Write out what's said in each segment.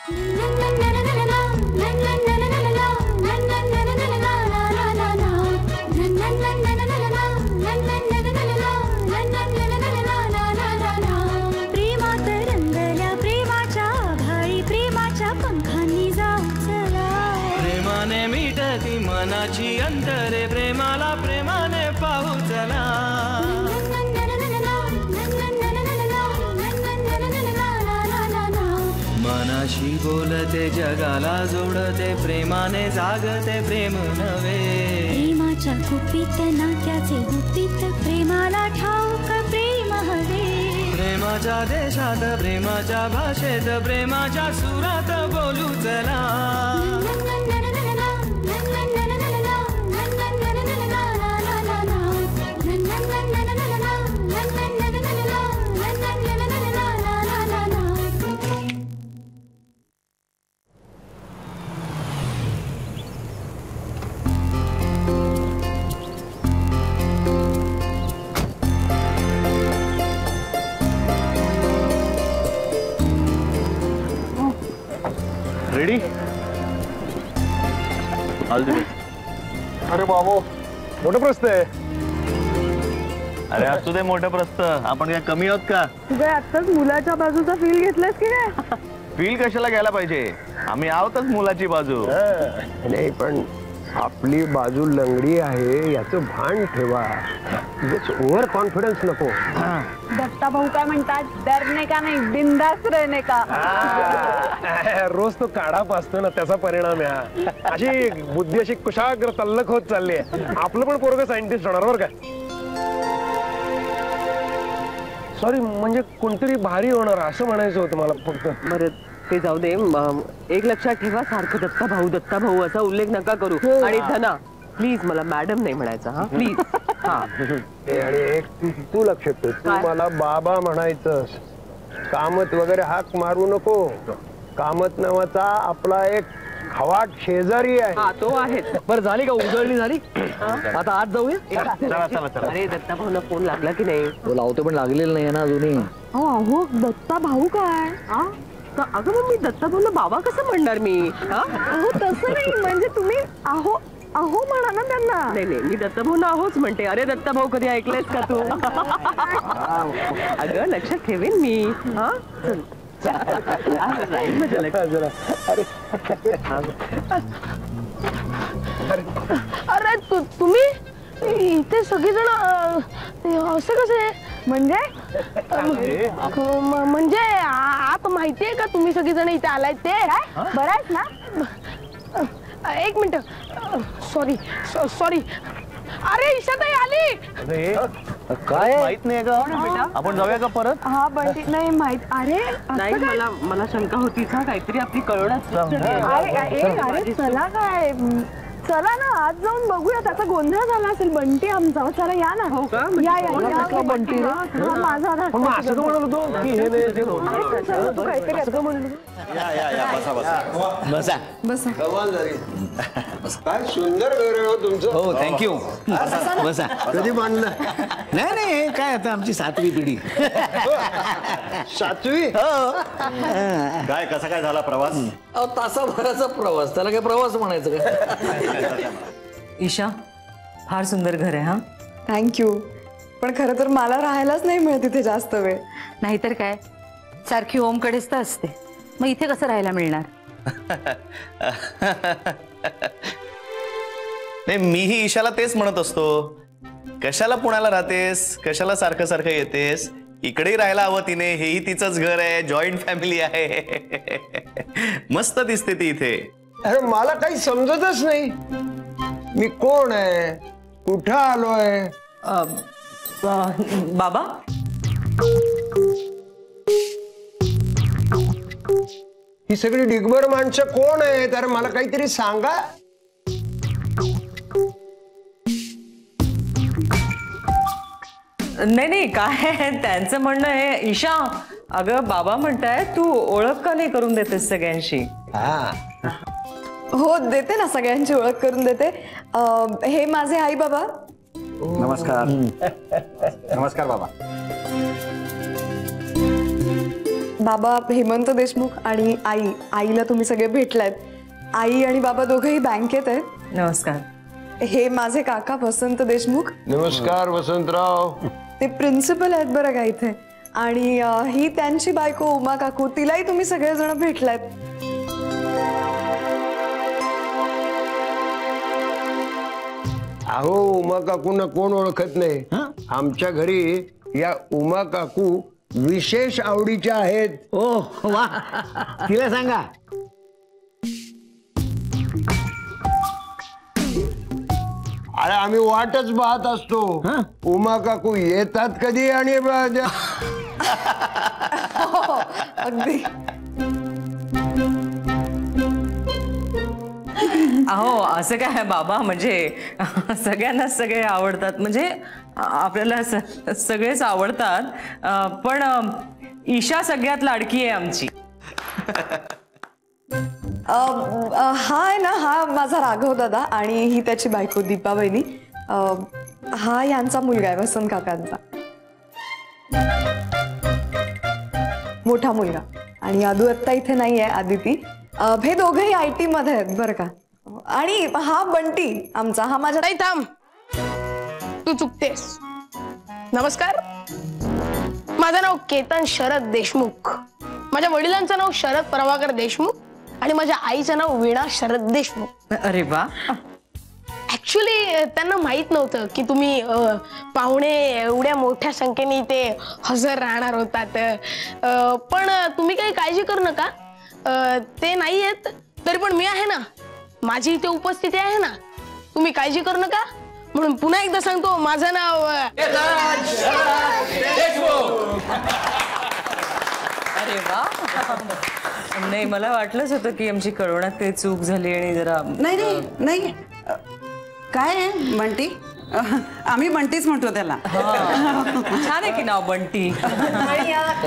प्रेमाने मिटती मनाची अंतरे प्रेमाला प्रेमाने पाहू चला मनाशी बोलते जगाला जोडते प्रेमाने जागते प्रेम नवे प्रेमाच्या कुपीत नात्याचे गुपित प्रेमाला ठाऊक प्रेम हवे प्रेमाच्या देशात प्रेमाच्या भाषेत प्रेमाच्या सुरात बोलू चला रेडी? अरे बाबो मोठं प्रस्त आहे. अरे असू दे मोठं प्रस्त, आपण काय कमी आहोत का? तू काय आत्ताच मुलाच्या बाजूचा फील घेतलास की काय? फील कशाला घ्यायला पाहिजे, आम्ही आहोतच मुलाची बाजू. नाही पण आपली बाजू लंगडी आहे याचं भान ठेवा. ओव्हर कॉन्फिडन्स नको. दत्ता भाऊ काय म्हणतात, डरने का नाही बिंदास रहने का. रोज तो काढा पाचतो ना त्याचा परिणाम आहे. अशी बुद्धी अशी कुशाग्र तल्लख होत चालली आहे. आपलं पण पोरग सायंटिस्ट होणार बरं का. सॉरी म्हणजे कोणतरी भारी होणार असं म्हणायचं होतं मला फक्त. बरं ते जाऊ दे. एक लक्षात ठेवा, सारखं दत्ता भाऊ असा उल्लेख नका करू. आणि धना प्लीज मला मॅडम नाही म्हणायचं हा प्लीज. आणि एक तू लक्षात ठेव, तू मला बाबा म्हणायचं. कामत वगैरे हाक मारू नको. कामत नावाचा आपला एक खवाट शेजारी आहे. तो आहे. बरं झाली का उजळणी झाली, आता आज जाऊया. अरे दत्ता भाऊला फोन लागला की नाही? तो लावतो पण लागलेला नाही ना अजूनही. अहो दत्ता भाऊ काय. अगं मग मी दत्ता भाऊला बाबा कसं म्हणणार मी. अहो तसं नाही, म्हणजे तुम्ही अहो अहो म्हणा ना त्यांना. नाही नाही मी दत्ता भाऊला अहोच म्हणते. अरे दत्ता भाऊ कधी ऐकलेस का तू? अगं लक्षात ठेवेन मी. हा अरे तुम्ही इथे सगळेजण असे कसे. म्हणजे म्हणजे आता माहितीये का तुम्ही सगळेजण इथे आलाय ते. बरं आहेस ना. एक मिनिट. सॉरी. अरे ईशाताई आली. काय माहित नाही का आपण जाऊया का परत? हा बंटी नाही माहित. अरे नाही मला शंका होतीच हा, काहीतरी आपली कळवणार. अरे चला काय, चला ना आज जाऊन बघूया. त्याचा गोंधळ झाला असेल बंटी आमचा. चला या ना. हो का? या बंटी. माझा असं का म्हणत होतो की हे नाही बसा बसा. काय सुंदर घर आहे तुमचं. हो थँक्यू. बसा. कधी बांधलं? नाही नाही काय आता आमची 7वी पिढी. 7वी? काय कसा काय झाला प्रवास? तासाभराचा प्रवास, त्याला काय प्रवास म्हणायचं का. ईशा फार सुंदर घर आहे. हा थँक्यू. पण खरं तर मला राहायलाच नाही मिळत इथे जास्त वेळ. नाहीतर काय, सारखी ओमकडेच तर असते, मग इथे कसं राहायला मिळणार. नाही मीही ईशाला तेच म्हणत असतो, कशाला पुण्याला राहतेस, कशाला सारखं सारखं येतेस. इकडेही राहायला हवं तिने. हेही तिचंच घर आहे, जॉईंट फॅमिली आहे. मस्त दिसते ती इथे. अरे मला काही समजतच नाही. मी कोण आहे, कुठं आलोय. बाबा ही सगळी डिगभर माणसं कोण आहेत. अरे मला काहीतरी सांगा. नाही काय त्यांचं म्हणणं आहे. ईशा अगं बाबा म्हणताय तू ओळख का नाही करून देतेस सगळ्यांशी. हो देते ना, सगळ्यांची ओळख करून देते. हे माझे आई बाबा. नमस्कार. नमस्कार बाबा. बाबा हेमंत देशमुख आणि आईला तुम्ही सगळे भेटलायत. आई आणि बाबा दोघंही बँकेत आहेत. नमस्कार. हे माझे काका वसंत देशमुख. नमस्कार वसंतराव. ते प्रिन्सिपल आहेत बरं का इथे. आणि ही त्यांची बायको उमा काकू, तिलाही तुम्ही सगळेजण भेटलायत. अहो उमा काकूंना कोण ओळखत नाही. आमच्या घरी या उमा काकू विशेष आवडीच्या आहेत. ओ वा, तिला सांगा. अरे आम्ही वाटच पाहत असतो. उमा काकू येतात कधी आणि अगदी. अहो असं काय बाबा, म्हणजे सगळ्यांना सगळे आवडतात, म्हणजे आपल्याला सगळेच आवडतात, पण ईशा सगळ्यात लाडकी आहे आमची. हा आहे ना, हा माझा राघव दादा आणि ही त्याची बायको दीपा बहिणी. हा यांचा मुलगा आहे वसंत काकांचा, मोठा मुलगा. आणि अदू आत्ता इथे नाही आहे, आदिती. हे दोघंही IT मध्ये आहेत बरं का. आणि हा बंटी आमचा, हा माझा. नाही थांब, तू चुकतेस. नमस्कार, माझं नाव केतन शरद देशमुख. माझ्या वडिलांचं नाव शरद प्रभाकर देशमुख आणि माझ्या आईचं नाव वीणा शरद देशमुख. अरे वा. ऍक्च्युली त्यांना माहित नव्हतं की तुम्ही पाहुणे एवढ्या मोठ्या संख्येने इथे हजर राहणार होतात. पण तुम्ही काही काळजी करू नका, ते नाही आहेत तरी पण मी आहे ना, माझी इथे उपस्थिती आहे ना, तुम्ही काळजी करू नका. म्हणून पुन्हा एकदा सांगतो, माझं नाव अरे वा. नाही, मला वाटलंच होतं की आमची कळवण्यात काही चूक झाली आणि जरा. नाही नाही नाही, काय आहे बंटी? आम्ही बंटीच म्हणतो त्याला. छान आहे की नाव बंटी.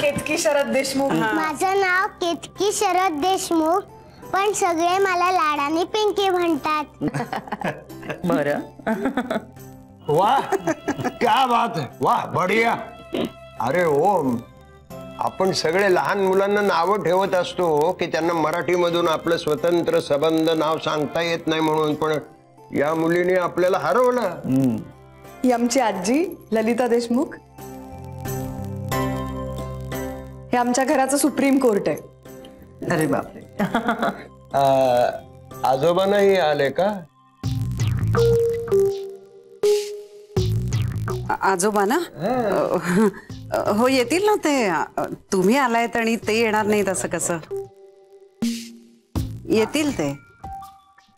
केतकी शरद देशमुख. माझं नाव केतकी शरद देशमुख, पण सगळे मला लाडाने पिंकी म्हणतात. बरं. वाह, क्या बात है, वाह बढिया. अरे ओम, आपण सगळे लहान मुलांना नावं ठेवत असतो की त्यांना मराठीमधून आपलं स्वतंत्र संबंध नाव सांगता येत नाही म्हणून, पण या मुलीने आपल्याला हरवलं. ही आमची आजी ललिता देशमुख. हे आमच्या घराचं सुप्रीम कोर्ट आहे. अरे बापरे. आजोबांनाही आले का? आजोबा ना? हो येतील ना ते. तुम्ही आलायत आणि ते येणार नाहीत असं कसं? येतील ते.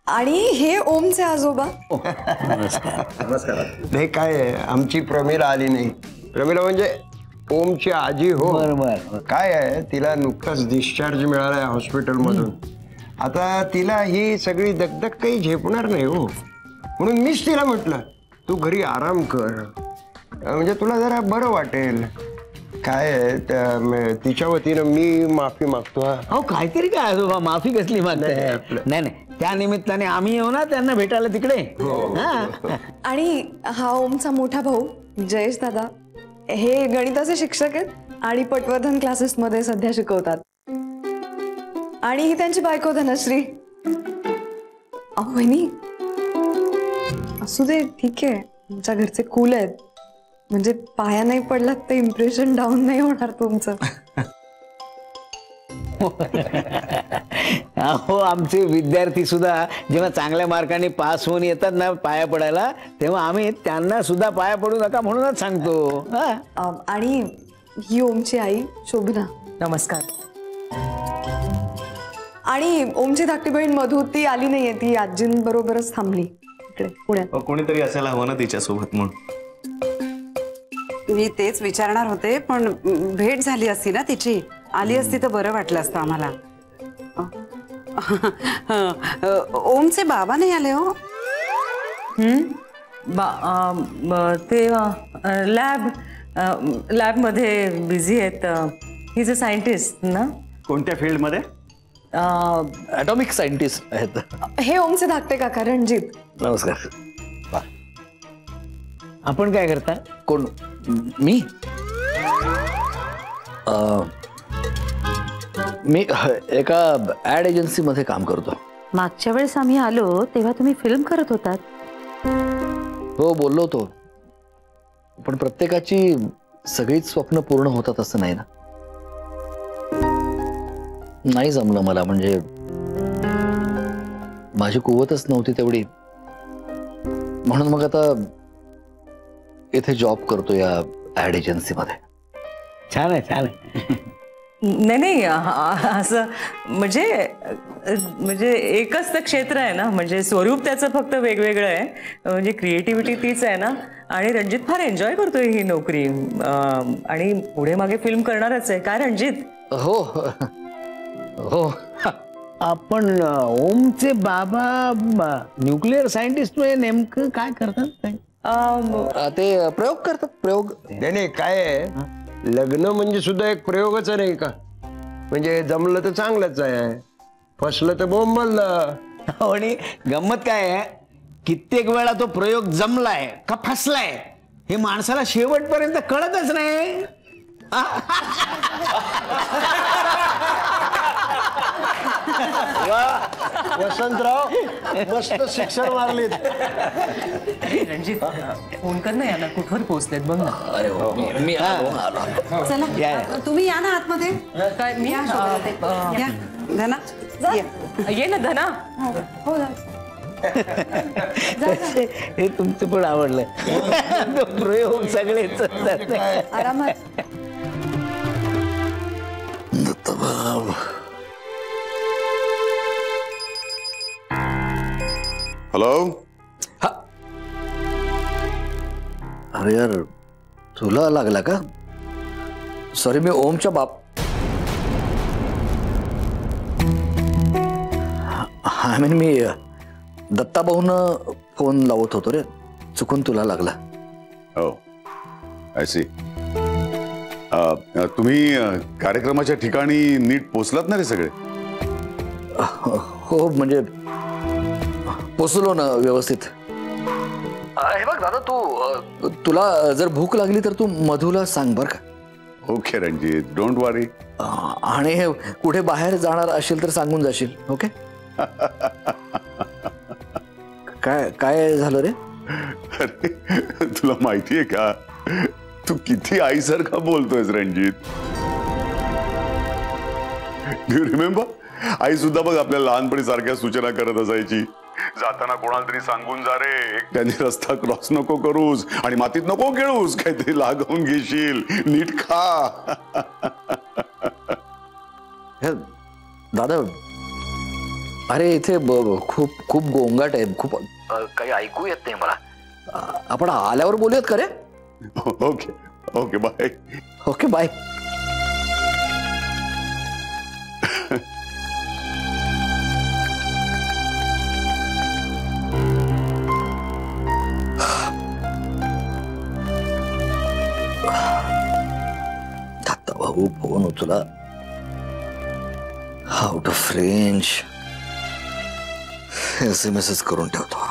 आणि हे ओमचे आजोबा. नाही काय, आमची प्रमिला आली नाही. प्रमिला म्हणजे ओमची आजी. हो बरोबर. काय आहे, तिला नुकताच डिस्चार्ज मिळालाय हॉस्पिटलमधून. आता तिला ही सगळी दगदग काही झेपणार नाही हो, म्हणून मीच तिला म्हटलं तू घरी आराम कर, म्हणजे तुला जरा बरं वाटेल. काय आहे, तिच्या वतीनं मी माफी मागतो. हो काहीतरी काय आजोबा, माफी कसली मागताय? नाही नाही, त्या निमित्ताने आम्ही येऊ ना त्यांना भेटायला तिकडे. आणि हा ओमचा मोठा भाऊ जयेश दादा, हे गणिताचे शिक्षक आहेत आणि पटवर्धन क्लासेस मध्ये सध्या शिकवतात. आणि ही त्यांची बायको धनश्री. अहो वहिनी, असू दे, ठीक आहे, तुमच्या घरचे कूल आहेत, म्हणजे पाया नाही पडलात तर इम्प्रेशन डाऊन नाही होणार तुमचं. हो, आमचे विद्यार्थी सुद्धा जेव्हा चांगल्या मार्काने पास होऊन येतात ना पाया पडायला, तेव्हा आम्ही त्यांना सुद्धा पाया पडू नका म्हणूनच सांगतो. आणि ही ओमची आई शोभना. नमस्कार. आणि ओमची धाकटी बहीण मधू, ती आली नाहीये, ती आजींबरोबरच थांबली इकडे पुण्यात. कोणीतरी असायला हवं ना तिच्यासोबत म्हणून. मी तेच विचारणार होते, पण भेट झाली असती ना तिची, आली असती तर बरं वाटलं असतं आम्हाला. ओमचे बाबा नाही आले हो? ते लॅब मध्ये बिझी आहेत. ही इज अ सायंटिस्ट ना. कोणत्या फील्ड मध्ये? ॲटॉमिक सायंटिस्ट आहेत. हे ओमचे धाकटे काका रणजित. नमस्कार. आपण काय करता? कोण? मी मी एका ऍड एजन्सीमध्ये काम करतो. मागच्या वेळेस आम्ही आलो तेव्हा तुम्ही फिल्म करत होतात. हो बोललो होतो, पण प्रत्येकाची सगळीच स्वप्न पूर्ण होतात असं नाही ना. नाही जमलं मला, म्हणजे माझी कुवतच नव्हती तेवढी, म्हणून मग आता इथे जॉब करतो या ऍड एजन्सीमध्ये. छान आहे, छान आहे. नाही असं म्हणजे एकच तर क्षेत्र आहे ना, म्हणजे स्वरूप त्याचं फक्त वेगवेगळं आहे, म्हणजे क्रिएटिव्हिटी तीच आहे ना. आणि रणजित फार एन्जॉय करतोय ही नोकरी, आणि पुढे मागे फिल्म करणारच आहे. काय रणजित? हो हो. आपण ओमचे बाबा न्यूक्लिअर सायंटिस्ट नेमकं काय करतात? ते प्रयोग करतात. प्रयोग नाही काय आहे, लग्न म्हणजे सुद्धा एक प्रयोगच नाही का? म्हणजे जमलं तर चांगलंच आहे, फसलं तर बोंबललं. आणि गंमत काय आहे, कित्येक वेळा तो प्रयोग जमलाय का फसलाय हे माणसाला शेवटपर्यंत कळतच नाही. वसंतराव मस्त शिक्षण मारलीत. रणजित फोन कर ना याला, कुठवर पोहोचलेत बघ ना. अरे मी चला तुम्ही या ना आतमध्ये. काय मी या धना, ये ना धना. हो हे तुमचं पण आवडलं. प्रयोग सगळेच आरामात. हॅलो. अरे यार, तुला लागला का? सॉरी, मी ओमच्या बाप. आय मीन मी दत्ताभाऊंना फोन लावत होतो रे, चुकून तुला लागला. हो, आय सी. तुम्ही कार्यक्रमाच्या ठिकाणी नीट पोचलात ना रे सगळे? हो, म्हणजे पोचलो ना व्यवस्थित. हे बघ दादा, तुला जर भूक लागली तर तू मधूला सांग बर का. ओके रणजित, डोंट वरी. आणि कुठे बाहेर जाणार असेल तर सांगून जाशील. ओके. काय झालं रे? अरे तुला माहितीये का, तू किती आईसारखा बोलतोयस रणजित. Do you remember? आई सुद्धा बघ आपल्या लहानपणी सारख्या सूचना करत असायची. जाताना कोणाला तरी सांगून जा रे, त्यांनी रस्ता क्रॉस नको करूस आणि मातीत नको खेळूस, काहीतरी लागवून घेशील, नीट खा. दादा, अरे इथे खूप खूप गोंगाट आहे, खूप काही ऐकू येत नाही मला. आपण आल्यावर बोलूयात का रे? Okay okay bye. Okay bye. Dattabhau phone उचला. Out of range. SMS करून ठेवतो.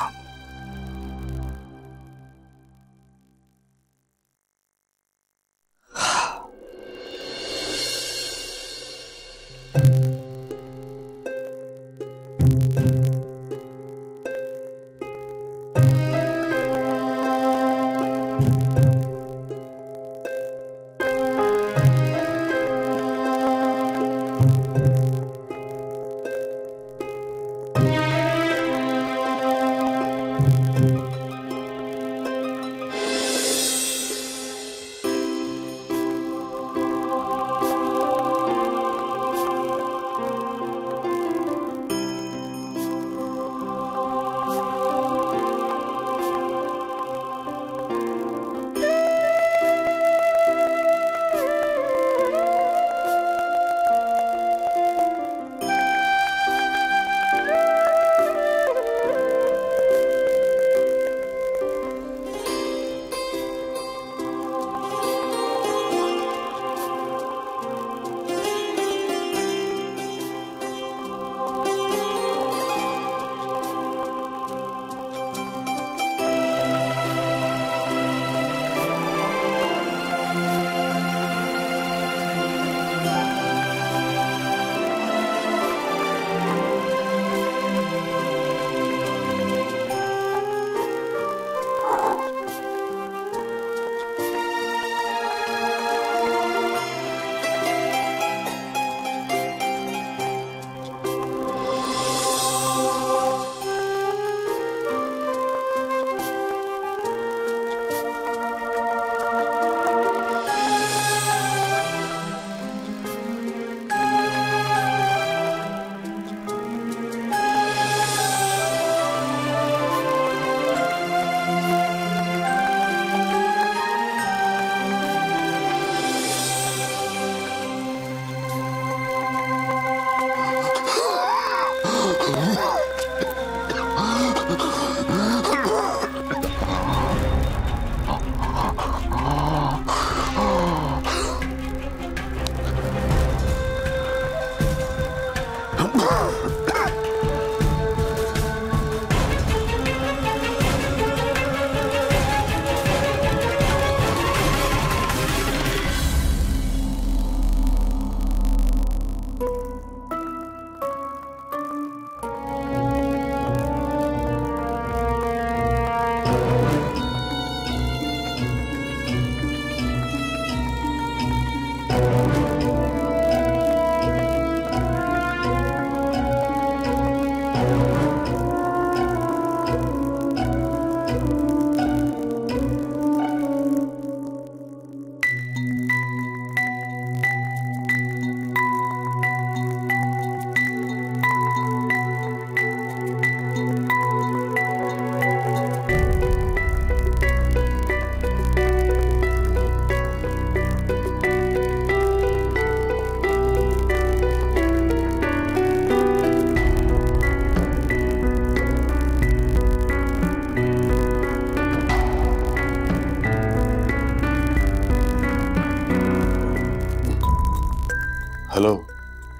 Hello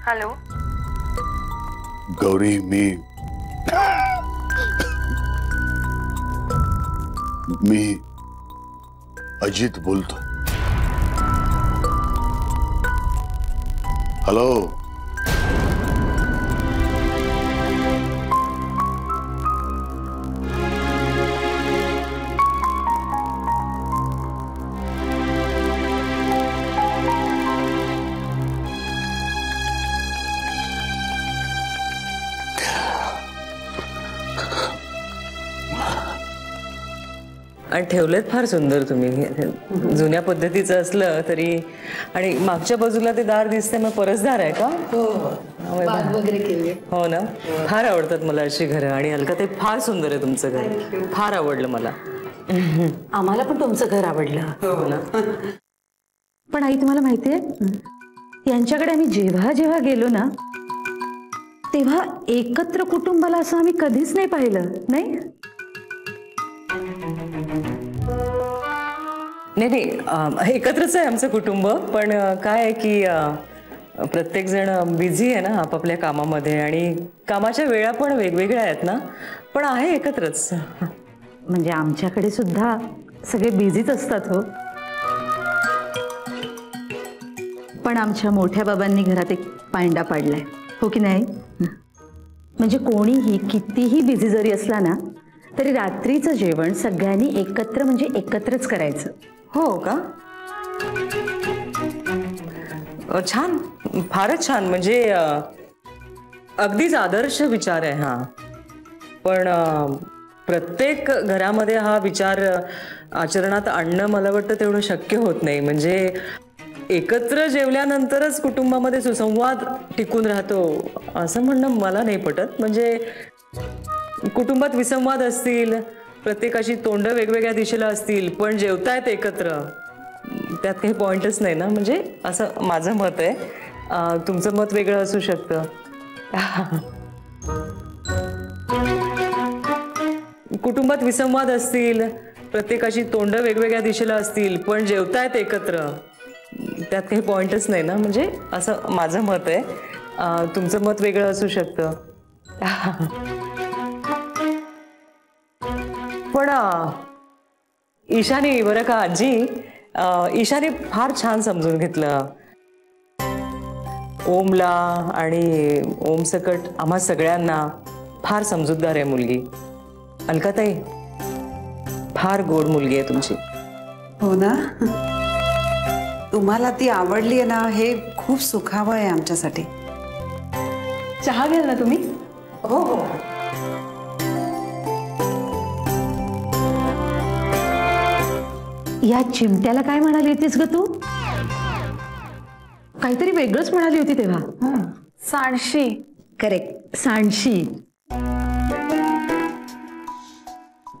hello. गौरी, मी अजित बोलतो. हॅलो. आणि ठेवलेत फार सुंदर तुम्ही. जुन्या पद्धतीचं असलं तरी. आणि मागच्या बाजूला ते दार दिसते, मग परसदार आहे का? वगैरे केली. हो ना. फार आवडतात मला अशी घरं. आणि अलका ते फार सुंदर आहे तुमचं घर. फार आवडलं मला. आम्हाला पण तुमचं घर आवडलं. हो ना. पण आई तुम्हाला माहितीये, यांच्याकडे आम्ही जेव्हा जेव्हा गेलो ना तेव्हा एकत्र कुटुंबाला असं आम्ही कधीच नाही पाहिलं. नाही नाही, एकत्रच आहे आमचं कुटुंब. पण काय आहे की प्रत्येक जण बिझी आहे ना आपापल्या कामामध्ये. आणि कामाच्या वेळा पण वेगवेगळ्या आहेत ना. पण आहे एकत्रच. म्हणजे आमच्याकडे सुद्धा सगळे बिझीच असतात हो. पण आमच्या मोठ्या बाबांनी घरात एक पायंडा पाडलाय. हो की नाही? म्हणजे कोणीही कितीही बिझी जरी असला ना तरी रात्रीचं जेवण सगळ्यांनी एकत्र, म्हणजे एकत्रच करायचं. हो का? छान, फारच छान. म्हणजे अगदीच आदर्श विचार आहे हा. पण प्रत्येक घरामध्ये हा विचार आचरणात आणणं मला वाटतं तेवढं शक्य होत नाही. म्हणजे एकत्र जेवल्यानंतरच कुटुंबामध्ये सुसंवाद टिकून राहतो असं म्हणणं मला नाही पटत. म्हणजे कुटुंबात विसंवाद असतील, प्रत्येकाची तोंड वेगवेगळ्या दिशेला असतील, पण जेवतायत एकत्र, त्यात काही पॉइंटच नाही ना. म्हणजे असं माझं मत आहे. तुमचं मत वेगळं असू शकतं. कुटुंबात विसंवाद असतील, प्रत्येकाची तोंड वेगवेगळ्या दिशेला असतील, पण जेवतायत एकत्र, त्यात काही पॉइंटच नाही ना. म्हणजे असं माझं मत आहे. तुमचं मत वेगळं असू शकतं. पण ईशानी, बरं का आजी, ईशानी फार छान समजून घेतलं ओमला. आणि ओम सकट आम्हा सगळ्यांना. फार समजूतदार आहे मुलगी. अलकाताई, फार गोड मुलगी आहे तुमची. हो ना. तुम्हाला ती आवडली आहे ना, हे खूप सुखावं आहे आमच्यासाठी. चहा घ्याल ना तुम्ही? हो हो. या चिमट्याला काय म्हणाली होतीस ग तू? काहीतरी वेगळंच म्हणाली होती तेव्हा. सांडशी. करेक्ट, सांडशी.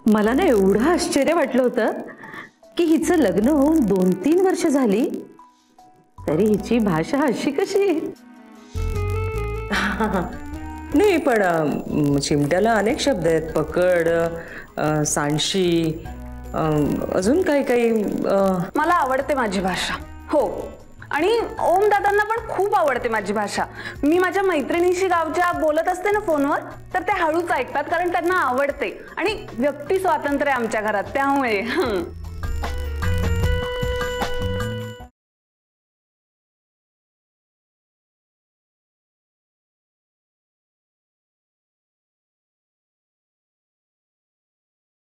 मला ना एवढं आश्चर्य वाटलं होतं की हिचं लग्न होऊन 2-3 वर्ष झाली तरी हिची भाषा अशी कशी? नाही, पण चिमट्याला अनेक शब्द आहेत. पकड, सांडशी, अजून काही काही. मला आवडते माझी भाषा. हो. आणि ओम दादांना पण खूप आवडते माझी भाषा. मी माझ्या मैत्रिणीशी गावच्या बोलत असते ना फोनवर, तर ते हळूच ऐकतात कारण त्यांना आवडते. आणि व्यक्ती स्वातंत्र्य आमच्या घरात, त्यामुळे.